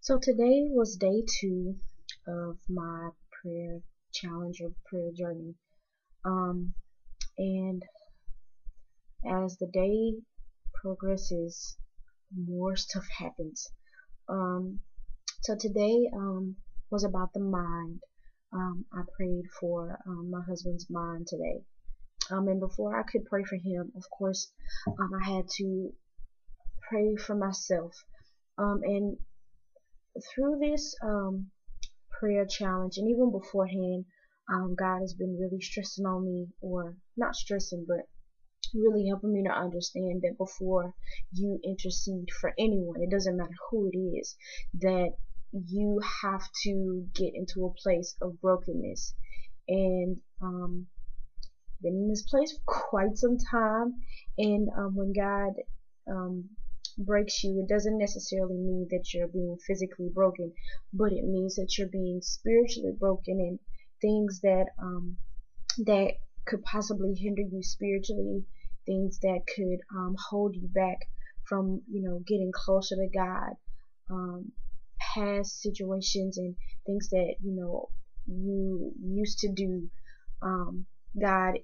So today was day two of my prayer challenge or prayer journey. Um, and as the day progresses, more stuff happens. Um, so today was about the mind. I prayed for my husband's mind today. And before I could pray for him, of course, I had to pray for myself. And through this prayer challenge, and even beforehand, God has been really stressing on me, or not stressing, but really helping me to understand that before you intercede for anyone, it doesn't matter who it is, that you have to get into a place of brokenness. And been in this place for quite some time, and when God um, breaks you, it doesn't necessarily mean that you're being physically broken, but it means that you're being spiritually broken, and things that could possibly hinder you spiritually, things that could hold you back from getting closer to God, um, past situations and things that you used to do. God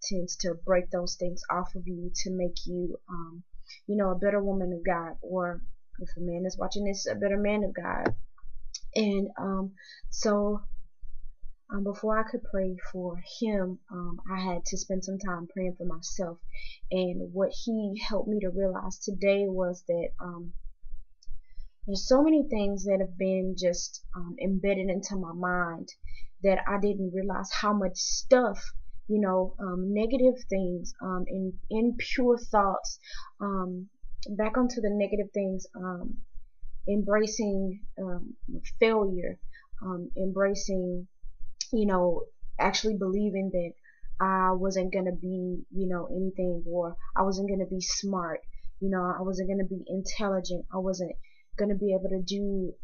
tends to break those things off of you to make you a better woman of God, or if a man is watching this, a better man of God. And so before I could pray for him, I had to spend some time praying for myself. And what he helped me to realize today was that there's so many things that have been just embedded into my mind that I didn't realize how much stuff, negative things, impure thoughts, back onto the negative things, embracing failure, embracing, you know, actually believing that I wasn't gonna be, anything, or I wasn't gonna be smart, I wasn't gonna be intelligent, I wasn't gonna be able to do,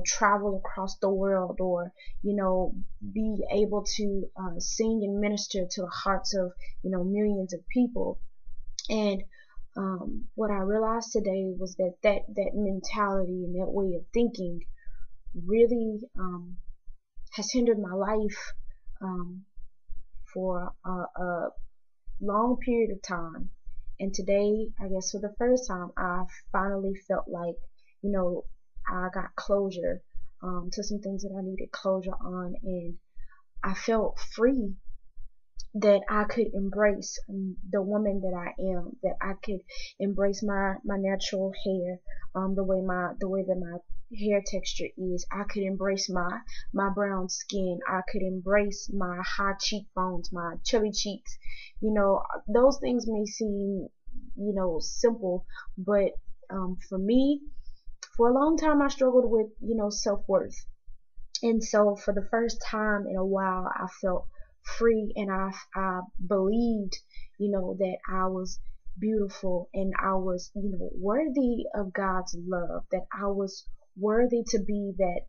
travel across the world, or, be able to sing and minister to the hearts of, millions of people. And what I realized today was that mentality and that way of thinking really has hindered my life um, for a long period of time. And today, I guess for the first time, I finally felt like, you know, I got closure to some things that I needed closure on, and I felt free, that I could embrace the woman that I am, that I could embrace my natural hair, the way that my hair texture is. I could embrace my brown skin. I could embrace my high cheekbones, my chubby cheeks. Those things may seem, simple, but for me, for a long time, I struggled with, self-worth. And so for the first time in a while, I felt free, and I believed, that I was beautiful, and I was, worthy of God's love, that I was worthy to be that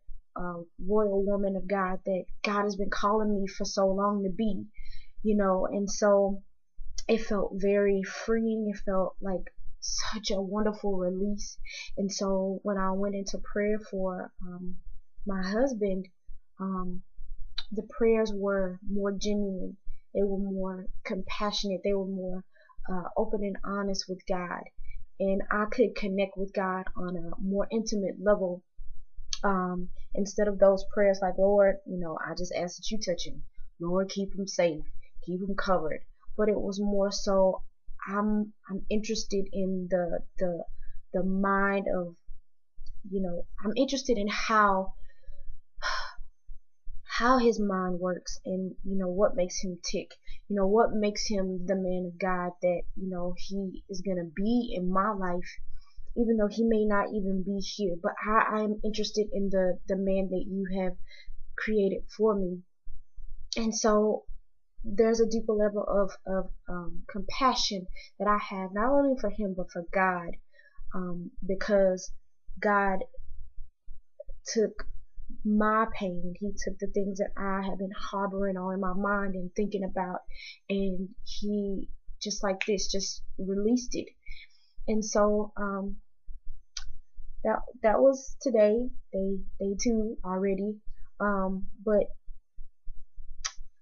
royal woman of God that God has been calling me for so long to be, and so it felt very freeing. It felt like such a wonderful release. And so when I went into prayer for my husband, um, the prayers were more genuine. They were more compassionate. They were more open and honest with God. And I could connect with God on a more intimate level, instead of those prayers like, Lord, I just ask that you touch him. Lord, keep him safe, keep him covered. But it was more so, I'm interested in the mind of, I'm interested in how his mind works, and what makes him tick, what makes him the man of God that he is going to be in my life, even though he may not even be here. But I am interested in the man that you have created for me. And so there's a deeper level of compassion that I have, not only for him but for God, because God took my pain. He took the things that I have been harboring on in my mind and thinking about, and he, just like this, just released it. And so that was today, day two already. But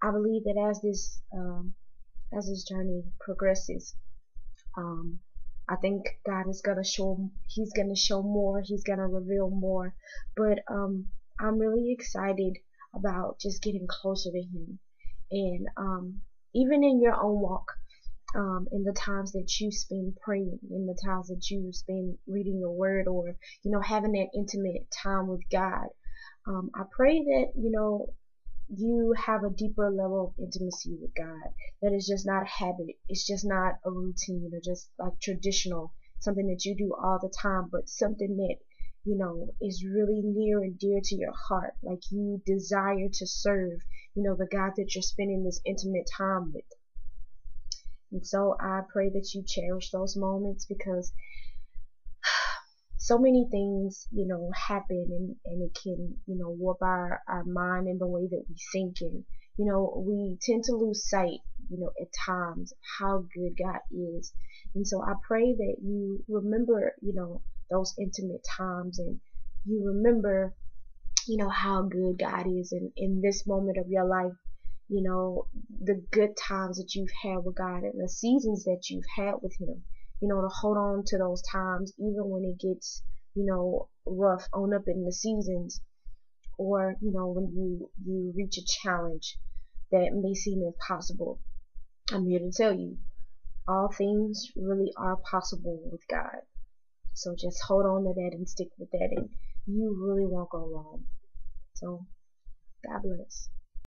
I believe that as this journey progresses, um, I think God is gonna show, He's gonna show more, He's gonna reveal more. But I'm really excited about just getting closer to Him, and even in your own walk, in the times that you spend praying, in the times that you spend reading your word, or having that intimate time with God. I pray that you have a deeper level of intimacy with God. That is just not a habit. It's just not a routine or just like traditional, something that you do all the time, but something that is really near and dear to your heart. Like you desire to serve, the God that you're spending this intimate time with. And so I pray that you cherish those moments, because so many things, happen, and it can, warp our mind in the way that we think. And, we tend to lose sight, at times, of how good God is. And so I pray that you remember, those intimate times, and you remember, how good God is in this moment of your life, the good times that you've had with God and the seasons that you've had with Him, to hold on to those times even when it gets, rough on up in the seasons, or, when you reach a challenge that may seem impossible. I'm here to tell you, all things really are possible with God. So just hold on to that and stick with that, and you really won't go wrong. So God bless.